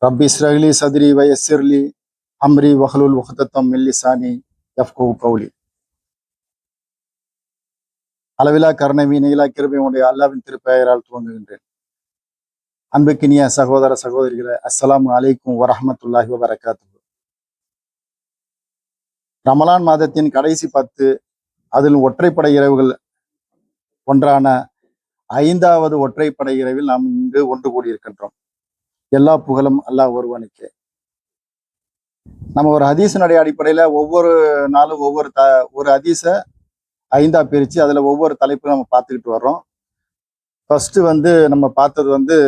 ரப்பி இஸ்ரஹ்லி சத்ரி வயஸ்ஸிர்லி அம்ரி வஹ்லுல் உக்தத்தம் மின் லிசானி யஃப்கஹு கௌலி. அளவிலா கருணை நீலா கிருபையுடைய அல்லாவின் திருப்பெயரால் துவங்குகின்றேன். அன்புக்கினிய சகோதர சகோதரிகளே, அஸ்ஸலாமு அலைக்கும் வரஹ்மத்துல்லாஹி வபரகாத்துஹு. ரமலான் மாதத்தின் கடைசி 10, அதில் ஒற்றைப்படை இரவுகள் ஒன்றான 5வது ஒற்றைப்படை இரவில் நாம் இங்கு ஒன்று கூடியிருக்கின்றோம். எல்லா புகழும் அல்லாஹ் ஒருவனுக்கே. நம்ம ஒரு ஹதீஸினுடைய அடிப்படையில ஒவ்வொரு நாளும் ஒரு ஹதீஸ 5ஆ பிரிச்சு அதுல ஒவ்வொரு தலைப்பு நம்ம பார்த்துக்கிட்டு வர்றோம். ஃபர்ஸ்ட் நம்ம பார்த்தது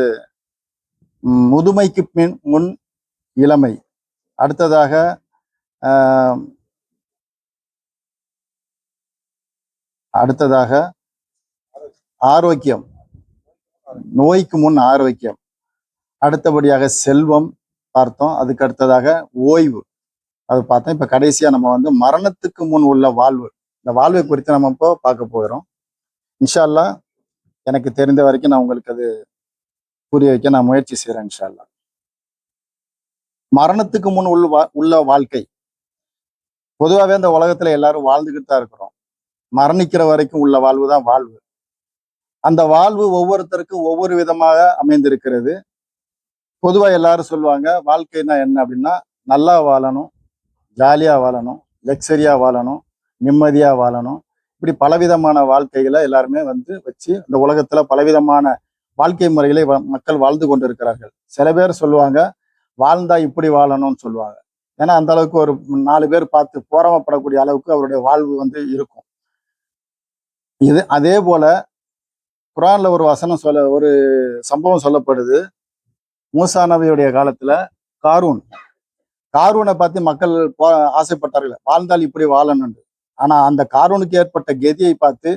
முதுமைக்கு முன் இளமை. அடுத்ததாக ஆரோக்கியம், நோய்க்கு முன் ஆரோக்கியம். அடுத்தபடியாக செல்வம் பார்த்தோம். அதுக்கு அடுத்ததாக ஓய்வு, அது பார்த்தோம். இப்ப கடைசியா நம்ம மரணத்துக்கு முன் உள்ள வாழ்வு, இந்த வாழ்வை குறித்து நம்ம இப்போ பார்க்க போகிறோம். இன்ஷா அல்லாஹ் எனக்கு தெரிந்த வரைக்கும் நான் உங்களுக்கு அது புரிய வைக்க நான் முயற்சி செய்யறேன். இன்ஷா அல்லாஹ். மரணத்துக்கு முன் உள்ள வாழ்க்கை, பொதுவாகவே இந்த உலகத்துல எல்லாரும் வாழ்ந்துகிட்டு தான் இருக்கிறோம். மரணிக்கிற வரைக்கும் உள்ள வாழ்வு தான் வாழ்வு. அந்த வாழ்வு ஒவ்வொருத்தருக்கும் ஒவ்வொரு விதமாக அமைந்திருக்கிறது. பொதுவா எல்லாரும் சொல்லுவாங்க, வாழ்க்கைன்னா என்ன அப்படின்னா, நல்லா வாழணும், ஜாலியா வாழணும், லக்ஸரியா வாழணும், நிம்மதியா வாழணும். இப்படி பலவிதமான வாழ்க்கைகளை எல்லாருமே வச்சு இந்த உலகத்துல பலவிதமான வாழ்க்கை முறைகளை மக்கள் வாழ்ந்து கொண்டிருக்கிறார்கள். சில பேர் சொல்லுவாங்க, வாழ்ந்தா இப்படி வாழணும்னு சொல்லுவாங்க. ஏன்னா அந்த அளவுக்கு ஒரு 4 பேர் பார்த்து போராமப்படக்கூடிய அளவுக்கு அவருடைய வாழ்வு இருக்கும். அதே போல குர்ஆன்ல ஒரு சம்பவம் சொல்லப்படுது. மூசா நபியுடைய காலத்துல காரூனை பார்த்து மக்கள் ஆசைப்பட்டார்கள், வாழ்ந்தால் இப்படி வாழணும். ஆனா அந்த காரூனுக்கு ஏற்பட்ட கதியை பார்த்து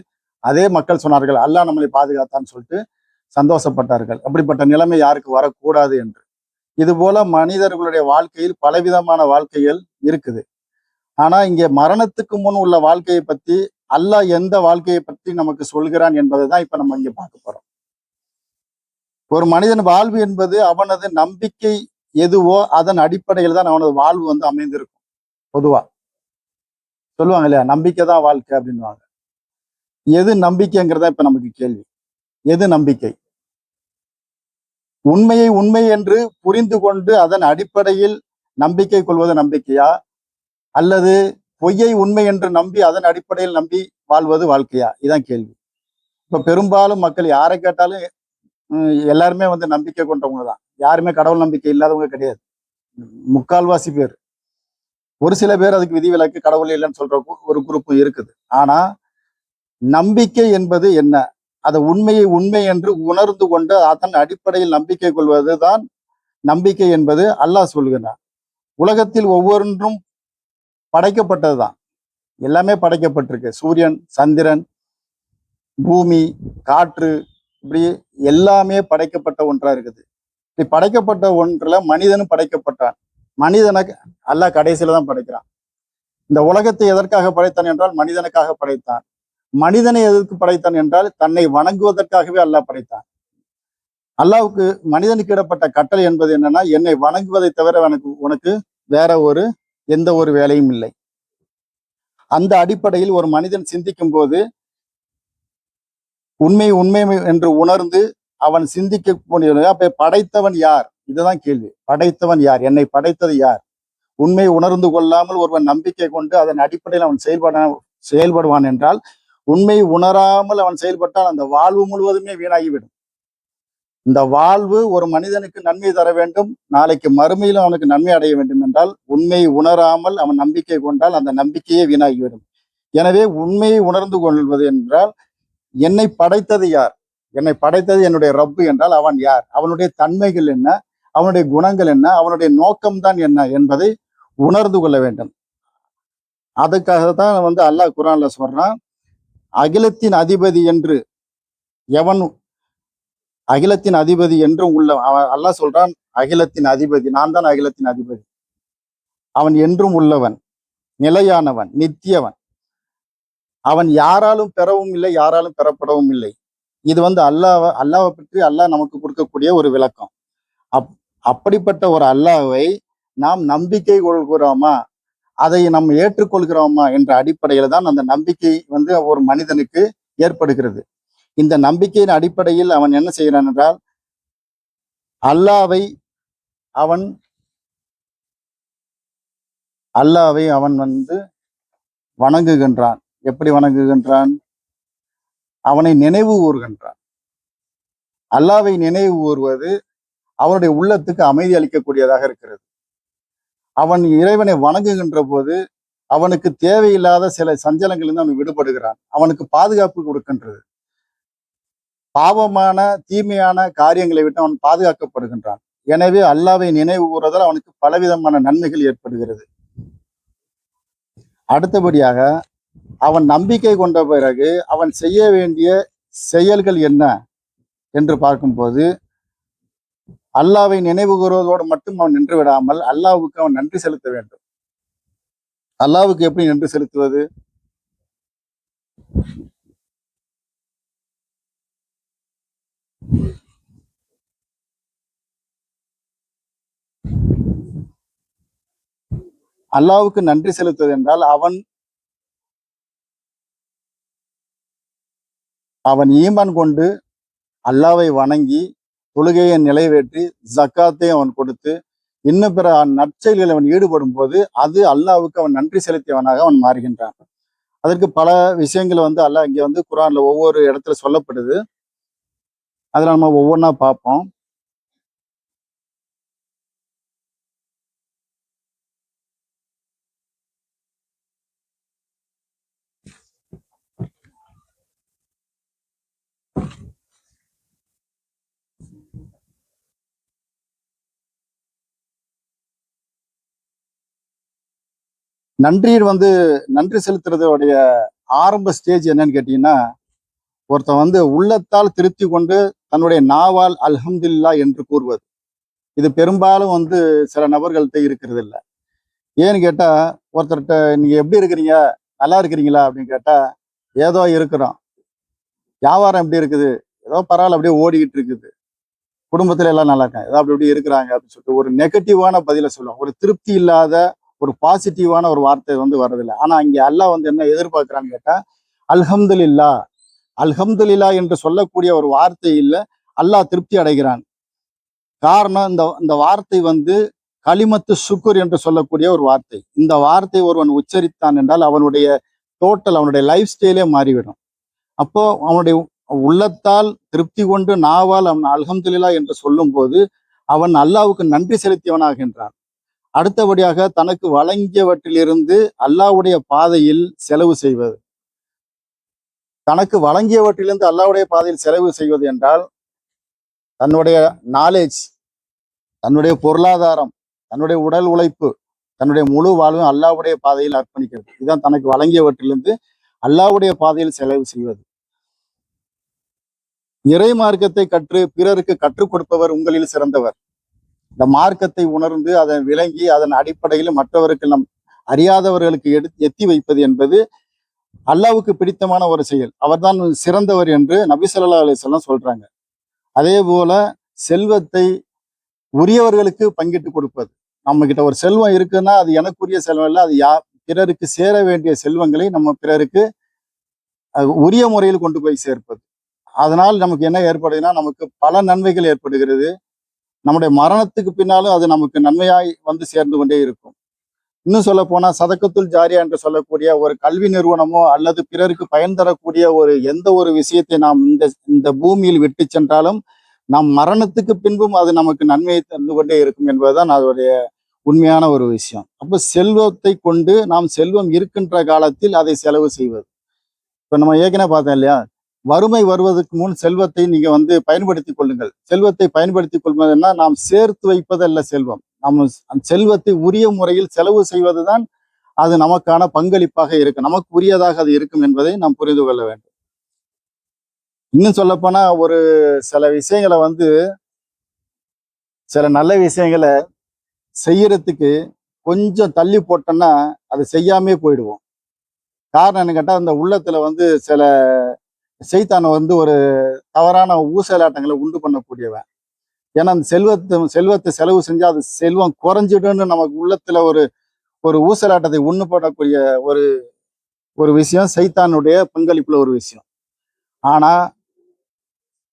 அதே மக்கள் சொன்னார்கள், அல்லாஹ் நம்மளை பாதுகாத்தான்னு சொல்லிட்டு சந்தோஷப்பட்டார்கள். அப்படிப்பட்ட நிலைமை யாருக்கு வரக்கூடாது என்று. இது போல மனிதர்களுடைய வாழ்க்கையில் பலவிதமான வாழ்க்கைகள் இருக்குது. ஆனா இங்கே மரணத்துக்கு முன் உள்ள வாழ்க்கையை பத்தி அல்லாஹ் எந்த வாழ்க்கையை பற்றி நமக்கு சொல்கிறான் என்பதை தான் இப்ப நம்ம இங்க பார்க்க போறோம். ஒரு மனிதன் வாழ்வு என்பது அவனது நம்பிக்கை எதுவோ அதன் அடிப்படையில் தான் அவனது வாழ்வு அமைந்திருக்கும். பொதுவா சொல்லுவாங்க இல்லையா, நம்பிக்கை தான் வாழ்க்கை அப்படின்வாங்க. எது நம்பிக்கைங்கிறதா இப்ப நமக்கு கேள்வி. எது நம்பிக்கை? உண்மையை உண்மை என்று புரிந்து கொண்டு அதன் அடிப்படையில் நம்பிக்கை கொள்வது நம்பிக்கையா, அல்லது பொய்யை உண்மை என்று நம்பி அதன் அடிப்படையில் நம்பி வாழ்வது வாழ்க்கையா? இதான் கேள்வி. இப்ப பெரும்பாலும் மக்கள் யாரை கேட்டாலும் எல்லாருமே நம்பிக்கை கொண்டவங்க தான். யாருமே கடவுள் நம்பிக்கை இல்லாதவங்க கிடையாது. முக்கால்வாசி பேர். ஒரு சில பேர் அதுக்கு விதிவிலக்கு, கடவுள் இல்லைன்னு சொல்ற ஒரு குரூப் இருக்குது. ஆனா நம்பிக்கை என்பது என்ன? அதை உண்மையை உண்மை என்று உணர்ந்து கொண்டு அதன் அடிப்படையில் நம்பிக்கை கொள்வதுதான் நம்பிக்கை என்பது அல்லாஹ் சொல்கிறான். உலகத்தில் ஒவ்வொன்றும் படைக்கப்பட்டதுதான். எல்லாமே படைக்கப்பட்டிருக்கு. சூரியன், சந்திரன், பூமி, காற்று, இப்படி எல்லாமே படைக்கப்பட்ட ஒன்றா இருக்குது. இப்படி படைக்கப்பட்ட ஒன்றுல மனிதனும் படைக்கப்பட்டான். மனிதனை அல்லாஹ் கடைசியில தான் படைக்கிறான். இந்த உலகத்தை எதற்காக படைத்தான் என்றால் மனிதனுக்காக படைத்தான். மனிதனை எதற்கு படைத்தான் என்றால் தன்னை வணங்குவதற்காகவே அல்லாஹ் படைத்தான். அல்லாஹ்வுக்கு மனிதனுக்கு இடப்பட்ட கட்டளை என்பது என்னன்னா, என்னை வணங்குவதை தவிர உனக்கு வேற எந்த ஒரு வேலையும் இல்லை. அந்த அடிப்படையில் ஒரு மனிதன் சிந்திக்கும் போது உண்மை உண்மை என்று உணர்ந்து அவன் சிந்திக்க முடியும். அப்ப படைத்தவன் யார்? இதுதான் கேள்வி. படைத்தவன் யார்? என்னை படைத்தது யார்? உண்மை உணர்ந்து கொள்ளாமல் ஒருவன் நம்பிக்கை கொண்டு அதன் அடிப்படையில் அவன் செயல்படுவான் என்றால், உண்மை உணராமல் அவன் செயல்பட்டால் அந்த வாழ்வு முழுவதுமே வீணாகிவிடும். இந்த வாழ்வு ஒரு மனிதனுக்கு நன்மை தர வேண்டும், நாளைக்கு மறுமையிலும் அவனுக்கு நன்மை அடைய வேண்டும் என்றால் உண்மை உணராமல் அவன் நம்பிக்கை கொண்டால் அந்த நம்பிக்கையே வீணாகிவிடும். எனவே உண்மையை உணர்ந்து கொள்வது என்றால், என்னை படைத்தது யார்? என்னை படைத்தது என்னுடைய ரப்பு என்றால் அவன் யார்? அவனுடைய தன்மைகள் என்ன? அவனுடைய குணங்கள் என்ன? அவனுடைய நோக்கம்தான் என்ன என்பதை உணர்ந்து கொள்ள வேண்டும். அதுக்காகத்தான் அல்லாஹ் குர்ஆன்ல சொல்றான், அகிலத்தின் அதிபதி என்று அகிலத்தின் அதிபதி என்றும் உள்ள அல்லாஹ் சொல்றான், அகிலத்தின் அதிபதி நான் தான். அகிலத்தின் அதிபதி அவன் என்றும் உள்ளவன், நிலையானவன், நித்தியவன். அவன் யாராலும் பெறவும் இல்லை, யாராலும் பெறப்படவும் இல்லை. இது அல்லாவை பற்றி அல்லாஹ் நமக்கு கொடுக்கக்கூடிய ஒரு விளக்கம். அப்படிப்பட்ட ஒரு அல்லாஹ்வை நாம் நம்பிக்கை கொள்கிறோமா, அதை நாம் ஏற்றுக்கொள்கிறோமா என்ற அடிப்படையில் தான் அந்த நம்பிக்கை வந்து ஒரு மனிதனுக்கு ஏற்படுகிறது. இந்த நம்பிக்கையின் அடிப்படையில் அவன் என்ன செய்கிறான் என்றால், அல்லாஹ்வை அவன் அல்லாஹ்வை அவன் வந்து வணங்குகின்றான். எப்படி வணங்குகின்றான்? அவனை நினைவு கூர்கின்றான். அல்லாஹ்வை நினைவு கூர்வது அவனுடைய உள்ளத்துக்கு அமைதி அளிக்கக்கூடியதாக இருக்கிறது. அவன் இறைவனை வணங்குகின்ற போது அவனுக்கு தேவையில்லாத சில சஞ்சலங்களிலிருந்து அவன் விடுபடுகிறான். அவனுக்கு பாதுகாப்பு கொடுக்கின்றது. பாவமான தீமையான காரியங்களை விட்டு அவன் பாதுகாக்கப்படுகின்றான். எனவே அல்லாஹ்வை நினைவு கூறுவதால் அவனுக்கு பலவிதமான நன்மைகள் ஏற்படுகிறது. அடுத்தபடியாக அவன் நம்பிக்கை கொண்ட பிறகு அவன் செய்ய வேண்டிய செயல்கள் என்ன என்று பார்க்கும்போது, அல்லாஹ்வை நினைவு கூறுவதோடு மட்டும் அவன் நின்று விடாமல் அல்லாஹ்வுக்கு அவன் நன்றி செலுத்த வேண்டும். அல்லாஹ்வுக்கு எப்படி நன்றி செலுத்துவது? அல்லாஹ்வுக்கு நன்றி செலுத்துவது என்றால் அவன் ஈமான் கொண்டு அல்லாஹ்வை வணங்கி தொழுகையை நிறைவேற்றி ஜக்காத்தை அவன் கொடுத்து இன்னும் பிற நற்செயல்களில் அவன் ஈடுபடும் போது அது அல்லாஹ்வுக்கு அவன் நன்றி செலுத்தியவனாக அவன் மாறுகின்றான். அதற்கு பல விஷயங்கள் வந்து அல்லாஹ் இங்கே வந்து குர்ஆன்ல ஒவ்வொரு இடத்துல சொல்லப்படுது. அதில் நம்ம ஒவ்வொன்றா பார்ப்போம். நன்றி செலுத்துறதோடைய ஆரம்ப ஸ்டேஜ் என்னன்னு கேட்டீங்கன்னா, ஒருத்தன் வந்து உள்ளத்தால் திருப்தி கொண்டு தன்னுடைய நாவால் அல்ஹம்துலில்லாஹ் என்று கூறுவது. இது பெரும்பாலும் வந்து சில நபர்கள்ட்ட இருக்கிறது இல்ல. ஏன்னு கேட்டா, ஒருத்தர்ட்ட நீங்க எப்படி இருக்கிறீங்க? நல்லா இருக்கிறீங்களா? அப்படின்னு கேட்டா, ஏதோ இருக்கிறோம். வியாபாரம் எப்படி இருக்குது? ஏதோ பரவாயில்ல அப்படியே ஓடிக்கிட்டு இருக்குது. குடும்பத்துல எல்லாம் நல்லா இருக்காங்க. ஏதோ அப்படி இப்படி இருக்கிறாங்க அப்படின்னு சொல்லிட்டு ஒரு நெகட்டிவான பதில சொல்லுவோம். ஒரு திருப்தி இல்லாத ஒரு பாசிட்டிவான ஒரு வார்த்தை வந்து வர்றதில்ல. ஆனா இங்க அல்லாஹ் வந்து என்ன எதிர்பார்க்கிறான்னு கேட்டா, அல்ஹம்துலில்லாஹ் அல்ஹம்துலில்லாஹ் என்று சொல்லக்கூடிய ஒரு வார்த்தையில் அல்லாஹ் திருப்தி அடைகிறான். காரணம் இந்த வார்த்தை வந்து கலிமத்து சுக்குர் என்று சொல்லக்கூடிய ஒரு வார்த்தை. இந்த வார்த்தை ஒருவன் உச்சரித்தான் என்றால் அவனுடைய அவனுடைய லைஃப் ஸ்டைலே மாறிவிடும். அப்போ அவனுடைய உள்ளத்தால் திருப்தி கொண்டு நாவால் அவன் அல்ஹம்துலில்லாஹ் என்று சொல்லும் போது அவன் அல்லாஹ்வுக்கு நன்றி செலுத்தியவனாகின்றான். அடுத்தபடியாக தனக்கு வழங்கியவற்றிலிருந்து அல்லாஹ்வுடைய பாதையில் செலவு செய்வது. தனக்கு வழங்கியவற்றிலிருந்து அல்லாஹ்வுடைய பாதையில் செலவு செய்வது என்றால் தன்னுடைய நாலேஜ், தன்னுடைய பொருளாதாரம், தன்னுடைய உடல் உழைப்பு, தன்னுடைய முழு வாழ்வும் அல்லாஹ்வுடைய பாதையில் அர்ப்பணிக்கிறது. இதுதான் தனக்கு வழங்கியவற்றிலிருந்து அல்லாஹ்வுடைய பாதையில் செலவு செய்வது. இறை மார்க்கத்தை கற்று பிறருக்கு கற்றுக் கொடுப்பவர் உங்களில் சிறந்தவர். இந்த மார்க்கத்தை உணர்ந்து அதை விளங்கி அதன் அடிப்படையில் மற்றவருக்கு நம் அறியாதவர்களுக்கு எத்தி வைப்பது என்பது அல்லாஹ்வுக்கு பிடித்தமான ஒரு செயல். அவர்தான் சிறந்தவர் என்று நபி ஸல்லல்லாஹு அலைஹி வஸல்லம் சொல்றாங்க. அதே போல செல்வத்தை உரியவர்களுக்கு பங்கிட்டு கொடுப்பது. நம்ம கிட்ட ஒரு செல்வம் இருக்குன்னா அது எனக்குரிய செல்வம் இல்லை, அது பிறருக்கு சேர வேண்டிய செல்வங்களை நம்ம பிறருக்கு உரிய முறையில் கொண்டு போய் சேர்ப்பது. அதனால் நமக்கு என்ன ஏற்படுதுன்னா நமக்கு பல நன்மைகள் ஏற்படுகிறது. நம்முடைய மரணத்துக்கு பின்னாலும் அது நமக்கு நன்மையாய் வந்து சேர்ந்து கொண்டே இருக்கும். இன்னும் சொல்ல போனா சதக்கத்துல் ஜாரியா என்று சொல்லக்கூடிய ஒரு கல்வி நிறுவனமோ அல்லது பிறருக்கு பயன் தரக்கூடிய ஒரு எந்த ஒரு விஷயத்தை நாம் இந்த பூமியில் விட்டு சென்றாலும் நம் மரணத்துக்கு பின்பும் அது நமக்கு நன்மையை தந்து கொண்டே இருக்கும் என்பதுதான் அதோடைய உண்மையான ஒரு விஷயம். அப்போ செல்வத்தை கொண்டு நாம் செல்வம் இருக்கின்ற காலத்தில் அதை செலவு செய்வது. இப்ப நம்ம ஏற்கனவே பார்த்தோம் இல்லையா, வறுமை வருவதற்கு முன் செல்வத்தை நீங்க வந்து பயன்படுத்திக் கொள்ளுங்கள். செல்வத்தை பயன்படுத்திக் கொள்வதுன்னா நாம் சேர்த்து வைப்பதல்ல செல்வம். நம்ம செல்வத்தை உரிய முறையில் செலவு செய்வதுதான் அது நமக்கான பங்களிப்பாக இருக்கும். நமக்கு உரியதாக அது இருக்கும் என்பதை நாம் புரிந்து கொள்ள வேண்டும். இன்னும் சொல்ல போனா ஒரு சில விஷயங்களை வந்து சில நல்ல விஷயங்களை செய்யறதுக்கு கொஞ்சம் தள்ளி போட்டோம்னா அதை செய்யாமே போயிடுவோம். காரணம் என்ன கேட்டா அந்த உள்ளத்துல வந்து சில சைத்தானை வந்து ஒரு தவறான ஊசலாட்டங்களை உண்டு பண்ணக்கூடியவன். ஏன்னா அந்த செல்வத்தை செலவு செஞ்சா அது செல்வம் குறைஞ்சிடும்னு நமக்கு உள்ளத்துல ஒரு ஒரு ஊசலாட்டத்தை உண்ணு போடக்கூடிய ஒரு ஒரு விஷயம் சைத்தானுடைய பங்களிப்புல ஒரு விஷயம். ஆனா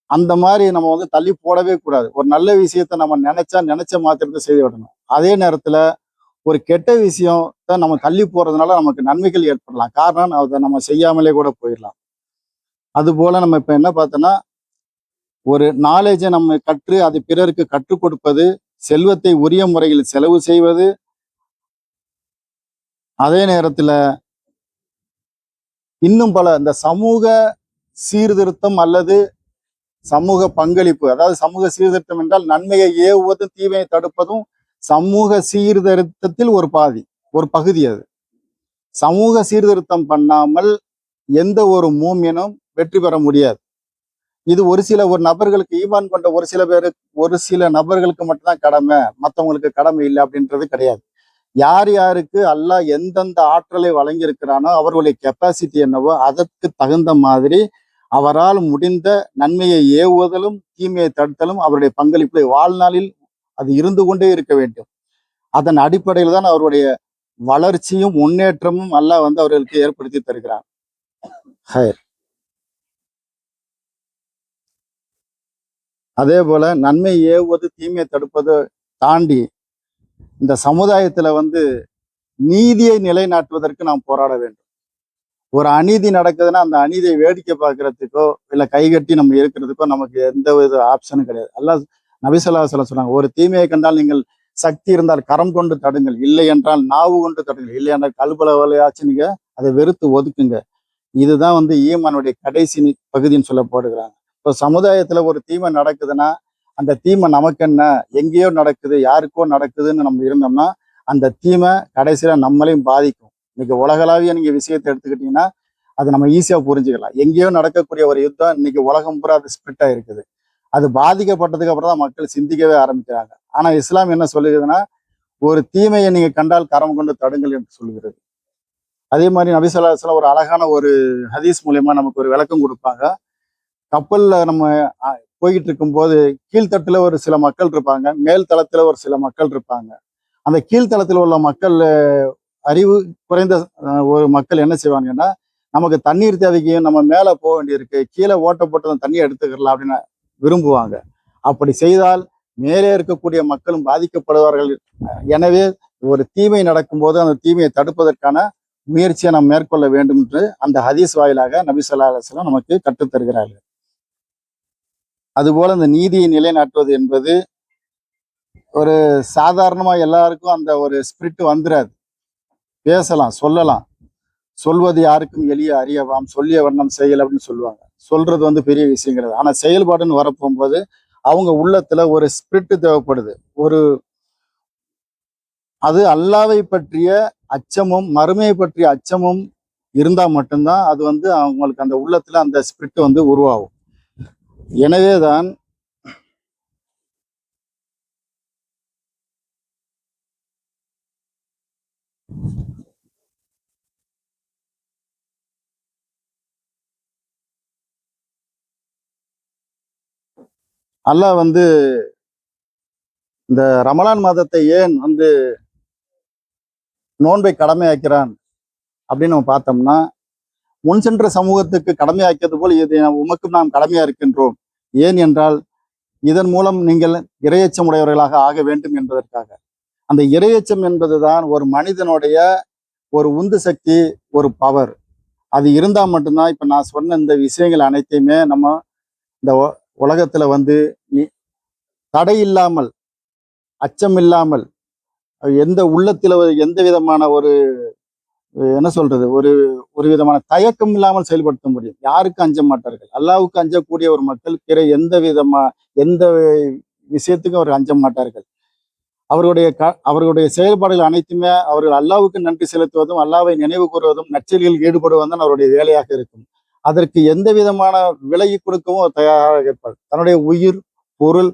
அந்த மாதிரி நம்ம வந்து தள்ளி போடவே கூடாது. ஒரு நல்ல விஷயத்த நம்ம நினைச்ச மாத்திரத்தை செய்து விடணும். அதே நேரத்துல ஒரு கெட்ட விஷயத்த நம்ம தள்ளி போறதுனால நமக்கு நன்மைகள் ஏற்படலாம். காரணம் அதை நம்ம செய்யாமலே கூட போயிடலாம். அது போல நம்ம இப்ப என்ன பார்த்தோம்னா, ஒரு நாலேஜை நம்ம கற்று அதை பிறருக்கு கற்றுக் கொடுப்பது, செல்வத்தை உரிய முறையில் செலவு செய்வது, அதே நேரத்துல இன்னும் பல இந்த சமூக சீர்திருத்தம் அல்லது சமூக பங்களிப்பு, அதாவது சமூக சீர்திருத்தம் என்றால் நன்மையை ஏவுவதும் தீமையை தடுப்பதும் சமூக சீர்திருத்தத்தில் ஒரு பகுதி அது. சமூக சீர்திருத்தம் பண்ணாமல் எந்த ஒரு மூமியனும் வெற்றி பெற முடியாது. இது ஒரு நபர்களுக்கு ஈமான் கொண்ட ஒரு சில நபர்களுக்கு மட்டும்தான் கடமை, மற்றவங்களுக்கு கடமை இல்லை அப்படின்றது கிடையாது. யார் யாருக்கு அல்லாஹ் எந்தெந்த ஆற்றலை வழங்கியிருக்கிறானோ அவர்களுடைய கெப்பாசிட்டி என்னவோ அதற்கு தகுந்த மாதிரி அவரால் முடிந்த நன்மையை ஏவுவதிலும் தீமையை தடுத்தலும் அவருடைய பங்களிப்பு வாழ்நாளில் அது இருந்து கொண்டே இருக்க வேண்டும். அதன் அடிப்படையில் தான் அவருடைய வளர்ச்சியும் முன்னேற்றமும் அல்லாஹ் வந்து அவர்களுக்கு ஏற்படுத்தி தருகிறார். அதே போல நன்மை ஏவுவது தீமையை தடுப்பது தாண்டி இந்த சமுதாயத்துல வந்து நீதியை நிலைநாட்டுவதற்கு நாம் போராட வேண்டும். ஒரு அநீதி நடக்குதுன்னா அந்த அநீதியை வேடிக்கை பார்க்கறதுக்கோ இல்லை கைகட்டி நம்ம இருக்கிறதுக்கோ நமக்கு எந்த வித ஆப்ஷனும் கிடையாது. அல்லாஹ் நபி ஸல்லல்லாஹு அலைஹி வஸல்லம் சொன்னாங்க, ஒரு தீமையை கண்டால் நீங்கள் சக்தி இருந்தால் கரம் கொண்டு தடுங்கள், இல்லை என்றால் நாவு கொண்டு தடுங்கள், இல்லை என்றால் கல்பலவலையாச்சும் நீங்க அதை வெறுத்து ஒதுக்குங்க. இதுதான் வந்து ஈமானுடைய கடைசி பகுதின்னு சொல்லப்படுகிறாங்க. இப்போ சமுதாயத்துல ஒரு தீமை நடக்குதுன்னா அந்த தீமை நமக்கு என்ன, எங்கேயோ நடக்குது, யாருக்கோ நடக்குதுன்னு நம்ம இருந்தோம்னா அந்த தீமை கடைசியில நம்மளையும் பாதிக்கும். இன்னைக்கு உலகளாவிய நீங்க விஷயத்தை எடுத்துக்கிட்டீங்கன்னா அது நம்ம ஈஸியா புரிஞ்சுக்கலாம். எங்கேயோ நடக்கக்கூடிய ஒரு யுத்தம் இன்னைக்கு உலகம் பூரா அது ஸ்பிரிட் ஆயிருக்குது. அது பாதிக்கப்பட்டதுக்கு அப்புறம் தான் மக்கள் சிந்திக்கவே ஆரம்பிக்கிறாங்க. ஆனா இஸ்லாம் என்ன சொல்லுகிறதுன்னா, ஒரு தீமையை நீங்க கண்டால் கரம் கொண்டு தடுங்கள் என்று சொல்லுகிறது. அதே மாதிரி நபி ஸல்லல்லாஹு அலைஹி வஸல்லம் ஒரு அழகான ஒரு ஹதீஸ் மூலியமா நமக்கு ஒரு விளக்கம் கொடுப்பாங்க. கப்பல்ல நம்ம போய்கிட்டு இருக்கும்போது கீழ்த்தட்டுல ஒரு சில மக்கள் இருப்பாங்க, மேல் தளத்துல ஒரு சில மக்கள் இருப்பாங்க. அந்த கீழ்த்தளத்தில் உள்ள மக்கள் அறிவு குறைந்த ஒரு மக்கள் என்ன செய்வாங்கன்னா, நமக்கு தண்ணீர் தேவைக்கு நம்ம மேலே போக வேண்டியிருக்கு, கீழே ஓட்ட போட்டு அந்த தண்ணியை எடுத்துக்கலாம் அப்படின்னு விரும்புவாங்க. அப்படி செய்தால் மேலே இருக்கக்கூடிய மக்களும் பாதிக்கப்படுவார்கள். எனவே ஒரு தீமை நடக்கும்போது அந்த தீமையை தடுப்பதற்கான முயற்சியை நாம் மேற்கொள்ள வேண்டும் என்று அந்த ஹதீஸ் வாயிலாக நபி ஸல்லல்லாஹு அலைஹி வஸல்லம் நமக்கு கற்றுத்தருகிறார்கள். அதுபோல இந்த நீதியை நிலைநாட்டுவது என்பது ஒரு சாதாரணமா எல்லாருக்கும் அந்த ஒரு ஸ்பிரிட் வந்துடாது. பேசலாம், சொல்லலாம். சொல்வது யாருக்கும் எளிய அறியவாம், சொல்லிய வண்ணம் செயல் அப்படின்னு சொல்லுவாங்க. சொல்றது வந்து பெரிய விஷயம் கிடையாது. ஆனா செயல்பாடுன்னு வரப்போகும்போது அவங்க உள்ளத்துல ஒரு ஸ்பிரிட் தேவைப்படுது. அது அல்லாவை பற்றிய அச்சமும் மறுமையை பற்றிய அச்சமும் இருந்தா மட்டும்தான் அது வந்து அவங்களுக்கு அந்த உள்ளத்துல அந்த ஸ்பிரிட் வந்து உருவாகும். எனவேதான் அல்லாஹ் வந்து இந்த ரமலான் மாதத்தை ஏன் வந்து நோன்பை கடமையாக்கிறான் அப்படின்னு நம்ம பார்த்தோம்னா, முன் சென்ற சமூகத்துக்கு கடமையாக்கியது போல் இது உமக்கும் நாம் கடமையா இருக்கின்றோம். ஏன் என்றால் இதன் மூலம் நீங்கள் இரையச்சம் உடையவர்களாக ஆக வேண்டும் என்பதற்காக. அந்த இரையச்சம் என்பதுதான் ஒரு மனிதனுடைய ஒரு உந்து சக்தி, ஒரு பவர். அது இருந்தால் மட்டும்தான் இப்ப நான் சொன்ன இந்த விஷயங்கள் அனைத்தையுமே நம்ம இந்த உலகத்துல வந்து தடை இல்லாமல், அச்சம் இல்லாமல், எந்த உள்ளத்துல எந்த விதமான ஒரு என்ன சொல்றது, ஒரு ஒரு விதமான தயக்கம் இல்லாமல் செயல்படுத்த முடியும். யாருக்கும் அஞ்ச மாட்டார்கள். அல்லாஹ்வுக்கு அஞ்சக்கூடிய ஒரு மக்கள் பிற எந்த விஷயத்துக்கும் அவர் அஞ்ச மாட்டார்கள். அவர்களுடைய செயல்பாடுகள் அனைத்துமே அவர்கள் அல்லாஹ்வுக்கு நன்றி செலுத்துவதும், அல்லாஹ்வை நினைவு கூறுவதும், நற்செயல்களில் ஈடுபடுவதும் தான் அவருடைய வேலையாக இருக்கும். அதற்கு எந்த விதமான விலையை கொடுக்கவும் அவர் தயாராக இருப்பார். தன்னுடைய உயிர், பொருள்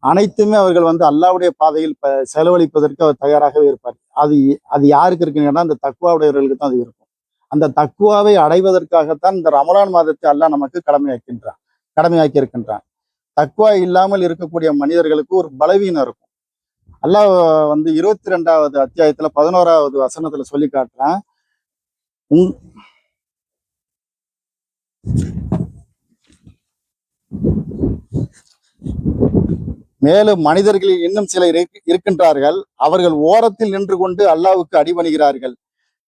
அனைத்துமே அவர்கள் வந்து அல்லாஹ்வுடைய பாதையில் செலவழிப்பதற்கு அவர் தயாராகவே இருப்பார். அது அது யாருக்கு இருக்குன்னா அந்த தக்வா உடையவர்களுக்கு தான் அது இருக்கும். அந்த தக்வாவை அடைவதற்காகத்தான் இந்த ரமலான் மாதத்தை அல்லாஹ் நமக்கு கடமையாக்கி இருக்கின்றான். தக்வா இல்லாமல் இருக்கக்கூடிய மனிதர்களுக்கு ஒரு பலவீனம் இருக்கும். அல்லாஹ் வந்து 22வது அத்தியாயத்துல 11வது வசனத்துல சொல்லி காட்டுறான். உங் மேலும் மனிதர்களில் இன்னும் சிலர் இருக்கின்றார்கள். அவர்கள் ஓரத்தில் நின்று கொண்டு அல்லாஹ்வுக்கு அடிபணிகிறார்கள்.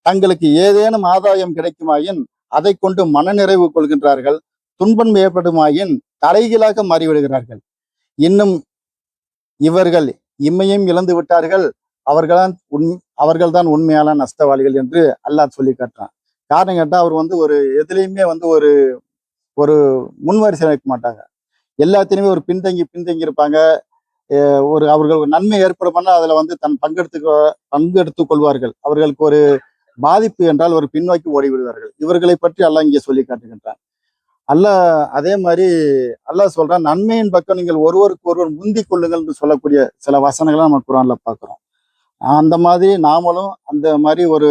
தங்களுக்கு ஏதேனும் ஆதாயம் கிடைக்குமாயின் அதை கொண்டு மனநிறைவு கொள்கின்றார்கள். துன்பம் ஏற்படுமாயின் தலைகீழாக மாறிவிடுகிறார்கள். இன்னும் இவர்கள் இம்மையும் இழந்து விட்டார்கள். அவர்கள்தான் அவர்கள்தான் உண்மையான நஷ்டவாளிகள் என்று அல்லாஹ் சொல்லி காட்டுறான். காரணம் கேட்டா அவர் வந்து ஒரு எதுலையுமே வந்து ஒரு ஒரு முன்வரிசை வைக்க மாட்டாங்க. எல்லாத்திலுமே ஒரு பின்தங்கி இருப்பாங்க. ஒரு அவர்கள் ஒரு நன்மை ஏற்படுமானால் அதுல வந்து தன் பங்கெடுத்துக் கொள்வார்கள். அவர்களுக்கு ஒரு பாதிப்பு என்றால் ஒரு பின்னோக்கி ஓடிவிடுவார்கள். இவர்களை பற்றி அல்லாஹ் இங்கே சொல்லி காட்டுகின்றான். அல்லாஹ் அதே மாதிரி அல்லாஹ் சொல்றான், நன்மையின் பக்கம் நீங்கள் ஒருவருக்கு ஒருவர் முந்திக் கொள்ளுங்கள் என்று சொல்லக்கூடிய சில வசனங்களை நம்ம குர்ஆன்ல பார்க்கிறோம். அந்த மாதிரி நாமளும் அந்த மாதிரி ஒரு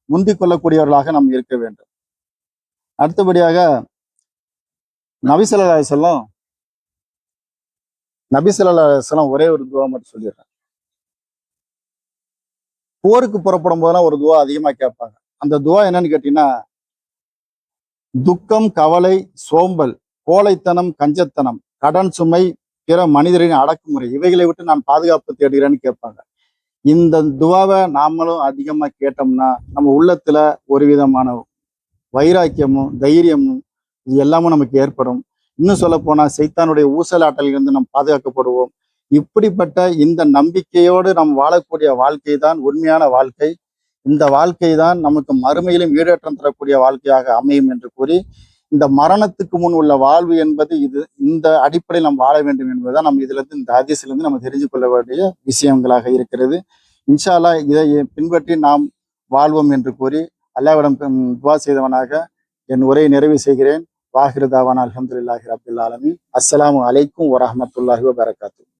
முந்திக் கொள்ளக்கூடியவர்களாக நாம் இருக்க வேண்டும். அடுத்தபடியாக நபி ஸல்லல்லாஹு அலைஹி வஸல்லம் ஒரே ஒரு துவா மட்டும் சொல்லிடுறேன். போருக்கு புறப்படும் போதெல்லாம் ஒரு துவா அதிகமா கேட்பாங்க. அந்த துவா என்னன்னு கேட்டீங்கன்னா, துக்கம், கவலை, சோம்பல், கோழைத்தனம், கஞ்சத்தனம், கடன் சுமை, பிற மனிதரின் அடக்குமுறை இவைகளை விட்டு நான் பாதுகாப்பு தேடுகிறேன்னு கேட்பாங்க. இந்த துவாவை நாமளும் அதிகமா கேட்டோம்னா நம்ம உள்ளத்துல ஒரு விதமான வைராக்கியமும் தைரியமும் இது எல்லாமும் நமக்கு ஏற்படும். இன்னும் சொல்ல போனா சைத்தானுடைய ஊசலாட்டலிலிருந்து நாம் பாதுகாக்கப்படுவோம். இப்படிப்பட்ட இந்த நம்பிக்கையோடு நாம் வாழக்கூடிய வாழ்க்கை தான் உண்மையான வாழ்க்கை. இந்த வாழ்க்கை தான் நமக்கு மறுமையிலும் ஈடேற்றம் தரக்கூடிய வாழ்க்கையாக அமையும் என்று கூறி, இந்த மரணத்துக்கு முன் உள்ள வாழ்வு என்பது இது. இந்த அடிப்படையில் நாம் வாழ வேண்டும் என்பதுதான் நம்ம இதிலிருந்து இந்த ஹதீஸிலிருந்து நம்ம தெரிஞ்சு கொள்ள வேண்டிய விஷயங்களாக இருக்கிறது. இன்ஷா அல்லாஹ் இதை பின்பற்றி நாம் வாழ்வோம் என்று கூறி அல்லாஹ்விடம் துவா செய்தவனாக என் உரையை நிறைவு செய்கிறேன். வாஹிரு தாவானா அல்ஹம்துலில்லாஹி ரப்பில் ஆலமீன். அஸ்ஸலாமு அலைக்கும் வரஹ்மத்துல்லாஹி வபரகாத்துஹு.